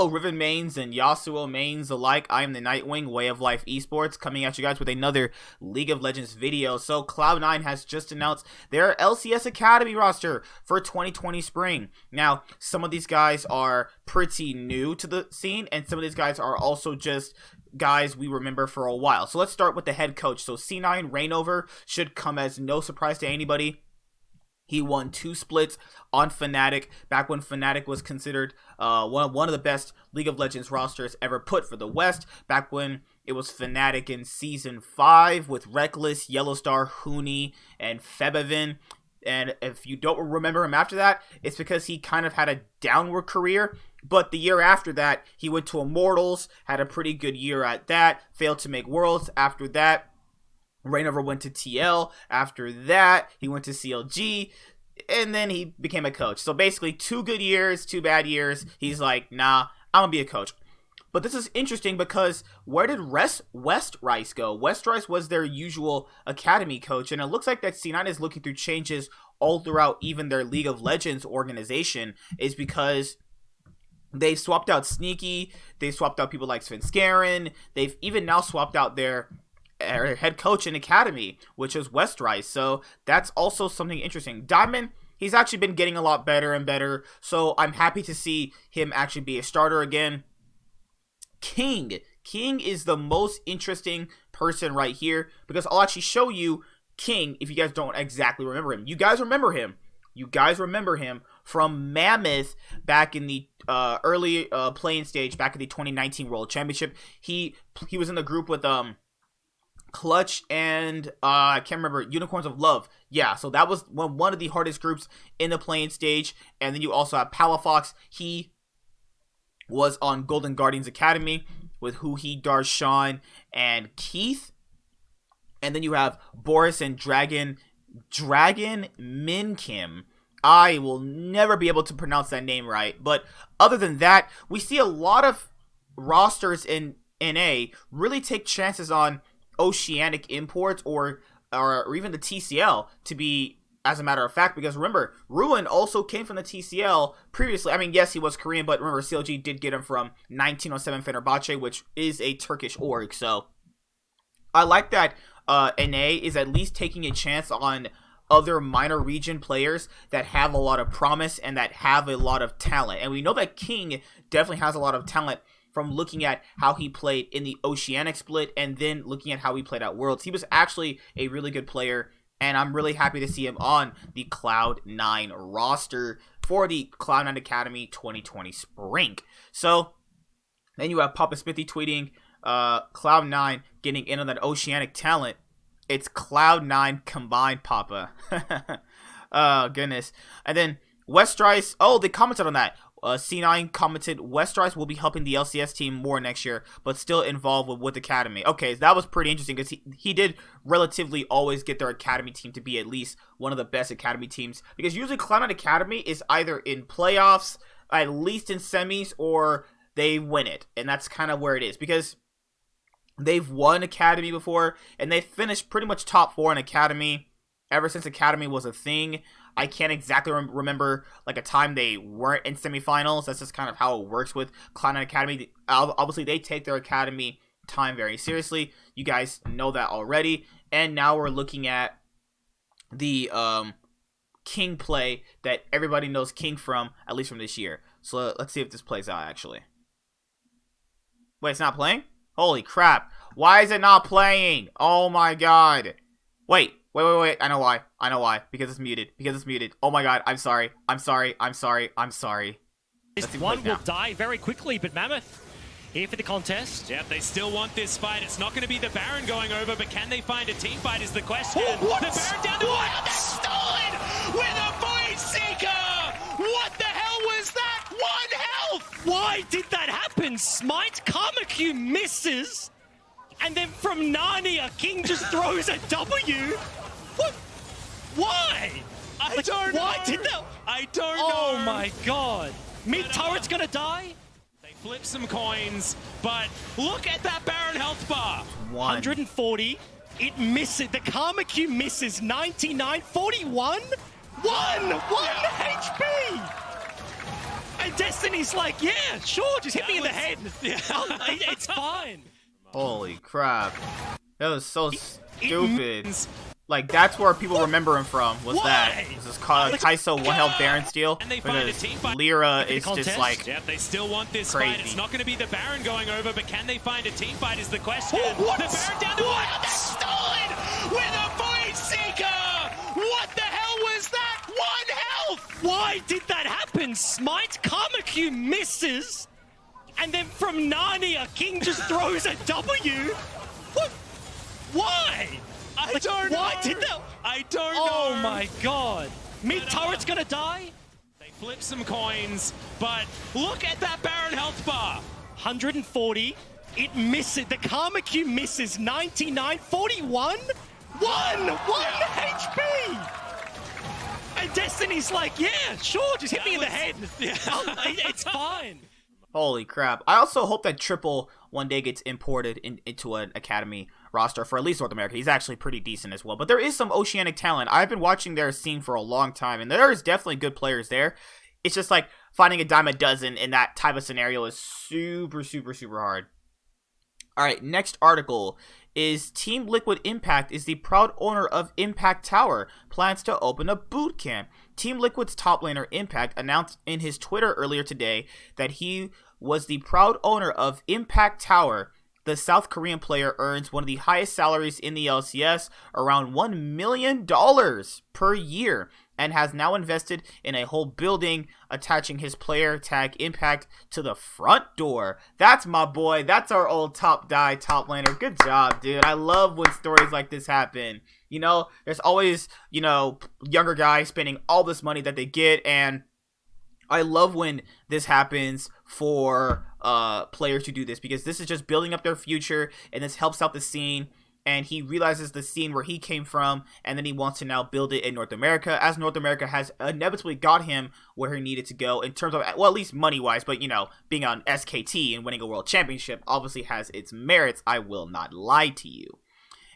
Hello, Riven mains and Yasuo mains alike. I am the Nightwing, Way of Life Esports, coming at you guys with another League of Legends video. So, Cloud9 has just announced their LCS Academy roster for 2020 spring. Now, some of these guys are pretty new to the scene, and some of these guys are also just guys we remember for a while. So, let's start with the head coach. So, C9 Reignover should come as no surprise to anybody. He won 2 splits on Fnatic back when Fnatic was considered one of the best League of Legends rosters ever put for the West, back when it was Fnatic in Season 5 with Rekkles, Yellowstar, Huni, and Febiven. And if you don't remember him after that, it's because he kind of had a downward career. But the year after that, he went to Immortals, had a pretty good year at that, failed to make Worlds. After that, Reignover went to TL. After that, he went to CLG, and then he became a coach. So basically, 2 good years, 2 bad years. He's like, nah, I'm gonna be a coach. But this is interesting because where did Westrice go? Westrice was their usual academy coach, and it looks like that C9 is looking through changes all throughout even their League of Legends organization, is because they swapped out Sneaky, they swapped out people like Svenskeren, they've even now swapped out their head coach in academy, which is Westrice. So that's also something interesting. Diamond, he's actually been getting a lot better and better, so I'm happy to see him actually be a starter again. King is the most interesting person right here, because I'll actually show you King if you guys don't exactly remember him. You guys remember him from Mammoth back in the early playing stage back in the 2019 World Championship. He was in the group with Clutch and I can't remember, Unicorns of Love. Yeah, so that was one of the hardest groups in the playing stage. And then you also have Palafox. He was on Golden Guardians Academy with Huhi, Darshan, and Keith. And then you have Boris and Dragon Minkim. I will never be able to pronounce that name right. But other than that, we see a lot of rosters in NA really take chances on Oceanic imports or even the TCL, to be, as a matter of fact, because remember, Ruin also came from the TCL previously. I mean, yes, he was Korean, but remember, CLG did get him from 1907 Fenerbahce, which is a Turkish org. So I like that NA is at least taking a chance on other minor region players that have a lot of promise and that have a lot of talent. And we know that King definitely has a lot of talent from looking at how he played in the Oceanic split and then looking at how he played at Worlds. He was actually a really good player, and I'm really happy to see him on the Cloud9 roster for the Cloud9 Academy 2020 spring. So then you have Papa Smithy tweeting, Cloud9 getting in on that Oceanic talent. It's Cloud9 combined, Papa. Oh, goodness. And then Westrice, they commented on that. C9 commented, Westrice will be helping the LCS team more next year, but still involved with Academy. Okay, so that was pretty interesting, because he did relatively always get their Academy team to be at least one of the best Academy teams, because usually Cloud9 Academy is either in playoffs, at least in semis, or they win it, and that's kind of where it is, because they've won Academy before, and they finished pretty much top 4 in Academy ever since Academy was a thing. I can't exactly remember like a time they weren't in semifinals. That's just kind of how it works with Cloud9 Academy. Obviously, they take their Academy time very seriously. You guys know that already. And now we're looking at the King play that everybody knows King from, at least from this year. So let's see if this plays out, actually. Wait, it's not playing? Holy crap. Why is it not playing? Oh my god. Wait. I know why. Because it's muted. Oh my god, I'm sorry. This one will die very quickly, but Mammoth here for the contest. Yep, they still want this fight. It's not going to be the Baron going over, but can they find a team fight is the question. Oh, what? The Baron down to one. That's stolen with a Void Seeker. What the hell was that? 1 health. Why did that happen? Smite, Karma Q misses, and then from Narnia, King just throws a W. What? Why? I don't know. Why did that? I don't know. Oh my god. Mid turret's gonna die? They flip some coins, but look at that Baron health bar. 140. It misses. The Karma Q misses. 99. 41. 1 HP. And Destiny's like, yeah, sure, just hit me in the head. Yeah. It's fine. Holy crap. That was so stupid. Like, that's where people remember him from, was that. Why? This is called Kai'Sa one health Baron steal. And they find a Because team fight. Lyra the is just contest? like, Yep, they still want this Crazy. fight. It's not going to be the Baron going over, but can they find a team fight is the question. Oh, what? The Baron down to one. That's stolen with a Void Seeker. What the hell was that? One health. Why did that happen? Smite Karmaku misses, and then from Narnia, King just throws a W. What? Why? I Like, don't know. why did that? I don't Oh know. my god. Mid turret's gonna die? They flip some coins, but look at that Baron health bar. 140. It misses. The Karma Q misses. 99. 41? 1 HP! And Destiny's like, yeah, sure, just hit me in the head. Yeah. It's fine. holy crap. I also hope that Triple one day gets imported into an Academy roster for at least North America. He's actually pretty decent as well. But there is some Oceanic talent. I've been watching their scene for a long time, and there is definitely good players there. It's just like finding a dime a dozen in that type of scenario is super, super, super hard. All right, next article is Team Liquid Impact is the proud owner of Impact Tower, plans to open a boot camp. Team Liquid's top laner Impact announced in his Twitter earlier today that he was the proud owner of Impact Tower. The South Korean player earns one of the highest salaries in the LCS, around $1 million per year, and has now invested in a whole building, attaching his player tag Impact to the front door. That's my boy. That's our old top laner. Good job, dude. I love when stories like this happen. You know, there's always, you know, younger guys spending all this money that they get, and I love when this happens for players who do this, because this is just building up their future, and this helps out the scene. And he realizes the scene where he came from, and then he wants to now build it in North America, as North America has inevitably got him where he needed to go in terms of, well, at least money-wise, but, you know, being on SKT and winning a world championship obviously has its merits, I will not lie to you.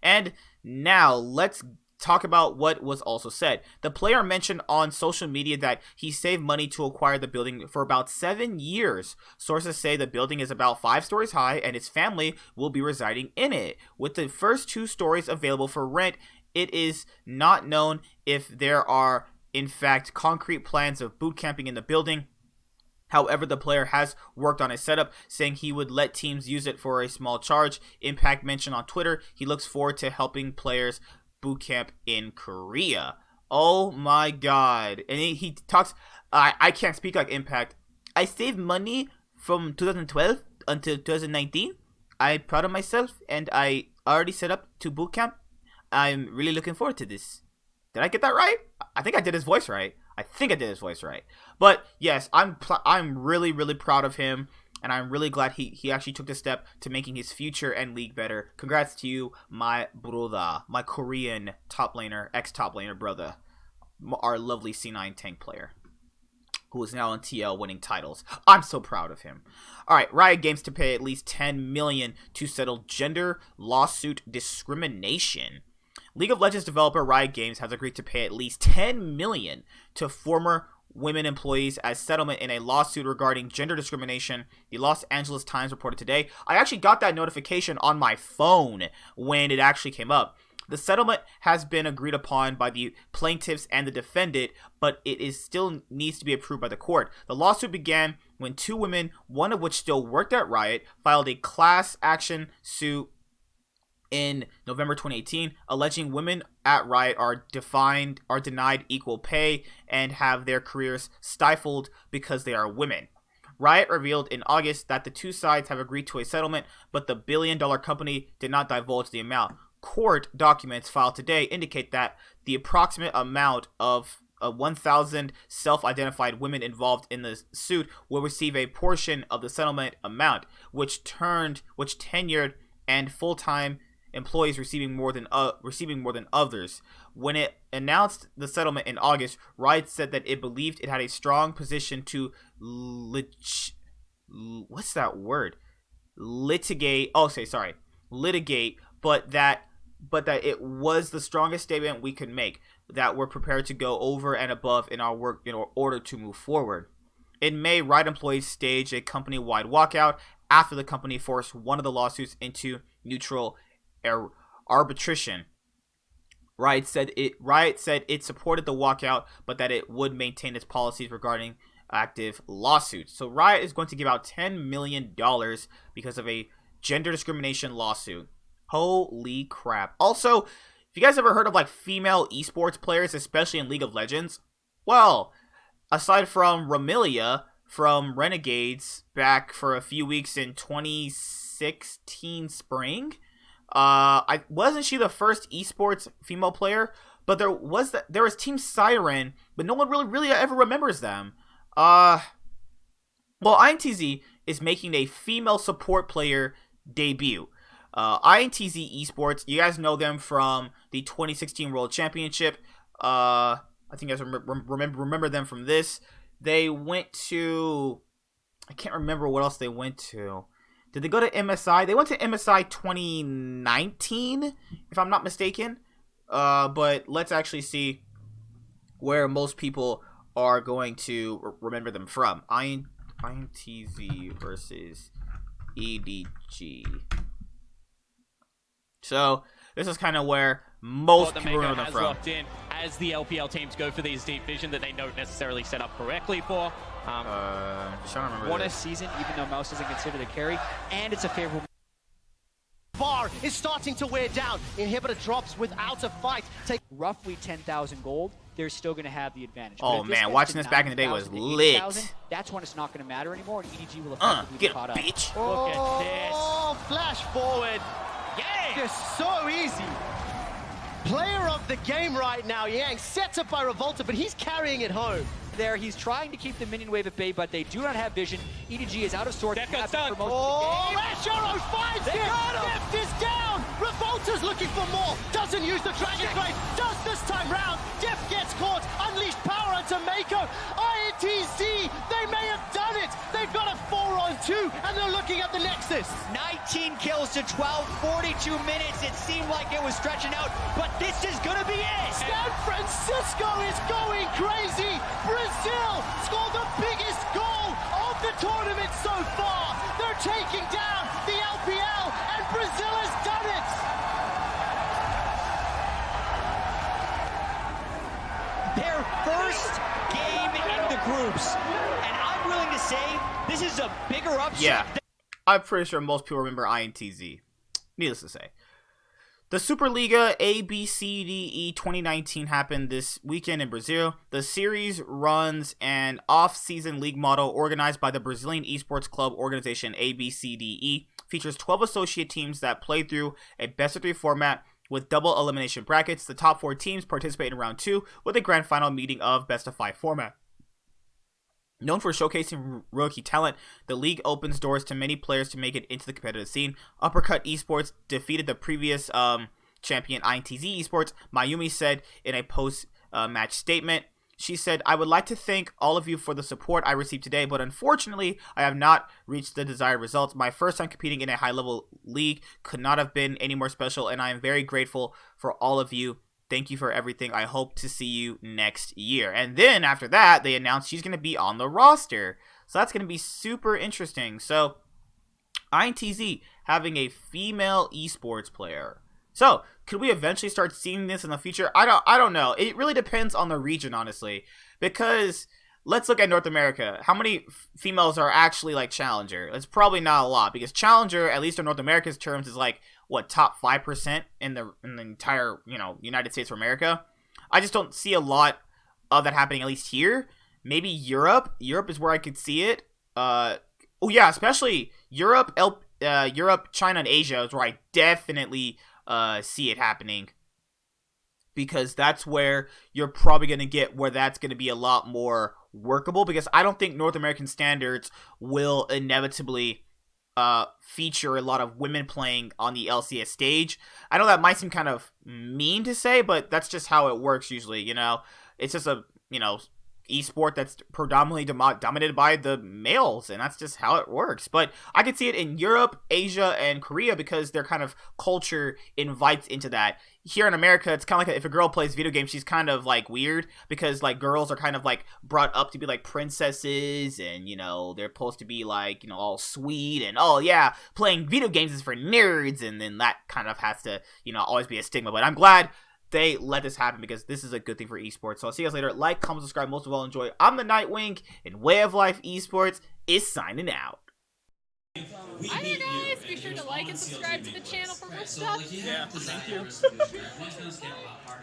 And now, let's talk about what was also said. The player mentioned on social media that he saved money to acquire the building for about 7 years. Sources say the building is about 5 stories high and his family will be residing in it. With the first 2 stories available for rent, it is not known if there are in fact concrete plans of boot camping in the building. However, the player has worked on a setup, saying he would let teams use it for a small charge. Impact mentioned on Twitter he looks forward to helping players boot camp in Korea. Oh my god. And he talks, I can't speak like Impact. I saved money from 2012 until 2019. I'm proud of myself, and I already set up to boot camp. I'm really looking forward to this. Did I get that right? I think I did his voice right. But yes, I'm really, really proud of him. And I'm really glad he actually took the step to making his future and league better. Congrats to you, my brother, my Korean top laner, ex-top laner brother, our lovely C9 tank player, who is now in TL winning titles. I'm so proud of him. All right, Riot Games to pay at least $10 million to settle gender lawsuit discrimination. League of Legends developer Riot Games has agreed to pay at least $10 million to former women employees as settlement in a lawsuit regarding gender discrimination, the Los Angeles Times reported today. I actually got that notification on my phone when it actually came up. The settlement has been agreed upon by the plaintiffs and the defendant, but it is still needs to be approved by the court. The lawsuit began when 2 women, one of which still worked at Riot, filed a class action suit in November 2018, alleging women at Riot are denied equal pay and have their careers stifled because they are women. Riot revealed in August that the 2 sides have agreed to a settlement, but the billion-dollar company did not divulge the amount. Court documents filed today indicate that the approximate amount of 1,000 self-identified women involved in the suit will receive a portion of the settlement amount, which tenured and full-time employees receiving more than others. When it announced the settlement in August, Riot said that it believed it had a strong position to litigate, but that it was the strongest statement we could make, that we're prepared to go over and above in our work in order to move forward. In May, Riot employees staged a company-wide walkout after the company forced one of the lawsuits into neutral arbitration. Riot said it supported the walkout, but that it would maintain its policies regarding active lawsuits. So Riot is going to give out $10 million because of a gender discrimination lawsuit. Holy crap. Also, if you guys ever heard of like female esports players, especially in League of Legends, well, aside from Ramilia from Renegades back for a few weeks in 2016 spring, wasn't she the first esports female player? But there was Team Siren, but no one really ever remembers them. Well, INTZ is making a female support player debut. INTZ Esports, you guys know them from the 2016 World Championship. I think you guys remember them from this. They went to, I can't remember what else they went to. Did they go to MSI? They went to MSI 2019, if I'm not mistaken. But let's actually see where most people are going to remember them from. INTZ versus EDG. So this is kind of where most people remember them from. Locked in as the LPL teams go for these deep vision that they don't necessarily set up correctly for. Just trying to remember Won a this. season, even though Mouse isn't considered a carry, and it's a favorable. Bar is starting to wear down. Inhibitor drops without a fight. Take Roughly 10,000 gold, they're still going to have the advantage. Oh, But if man, gets watching to this back in the day 9,000 was to lit. 8,000, that's when it's not going to matter anymore, and EDG will effectively Get be caught a up. bitch. Look at this. Oh, flash forward. Yeah! Just so easy. Player of the game right now, Yang, sets up by Revolta, but he's carrying it home. There, he's trying to keep the minion wave at bay, but they do not have vision. EDG is out of sorts. Death Captain done. for most Oh, of the game. Ash Arrow finds They him! got him! Deft is down! Revolta's looking for more! Doesn't use the Dragon Blade! Does this time round! Def gets caught! Unleashed power onto Mako! INTZ! They may have done it! They've got a 4-on-2, and they're looking at the Nexus! 19 kills to 12, 42 minutes. It seemed like it was stretching out, but this is gonna be it. San Francisco is going crazy! Brazil scored the biggest goal of the tournament so far! They're taking down the LPL, and Brazil has done it! Their first game in the groups, and I'm willing to say this is a bigger upset. Yeah, I'm pretty sure most people remember INTZ. Needless to say. The Superliga ABCDE 2019 happened this weekend in Brazil. The series runs an off-season league model organized by the Brazilian esports club organization ABCDE. Features 12 associate teams that play through a best-of-3 format with double elimination brackets. The top 4 teams participate in round 2 with a grand final meeting of best-of-5 format. Known for showcasing rookie talent, the league opens doors to many players to make it into the competitive scene. Uppercut Esports defeated the previous champion INTZ Esports. Mayumi said in a post-match statement, she said, "I would like to thank all of you for the support I received today, but unfortunately, I have not reached the desired results. My first time competing in a high-level league could not have been any more special, and I am very grateful for all of you. Thank you for everything. I hope to see you next year." And then after that, they announced she's going to be on the roster. So that's going to be super interesting. So INTZ having a female esports player. So could we eventually start seeing this in the future? I don't know. It really depends on the region, honestly, because let's look at North America. How many females are actually like Challenger? It's probably not a lot, because Challenger, at least in North America's terms, is like what, top 5% in the entire, United States of America. I just don't see a lot of that happening, at least here. Maybe Europe. Europe is where I could see it. Oh yeah, especially Europe, China, and Asia is where I definitely see it happening, because that's where you're probably going to get where that's going to be a lot more workable, because I don't think North American standards will inevitably feature a lot of women playing on the LCS stage. I know that might seem kind of mean to say, but that's just how it works usually, It's just a, esport that's predominantly dominated by the males, and that's just how it works. But I could see it in Europe, Asia, and Korea, because their kind of culture invites into that. here in America, it's kind of like if a girl plays video games, she's kind of like weird because like girls are kind of like brought up to be like princesses, and you know they're supposed to be like, you know, all sweet and oh yeah, playing video games is for nerds, and then that kind of has to, you know, always be a stigma. But I'm glad they let this happen because this is a good thing for esports. So I'll see you guys later. Like, comment, subscribe. Most of all, enjoy. I'm the Nightwing, and Way of Life Esports is signing out. Hi there, guys. Be sure to like and subscribe to the channel for more stuff. Yeah, thank you.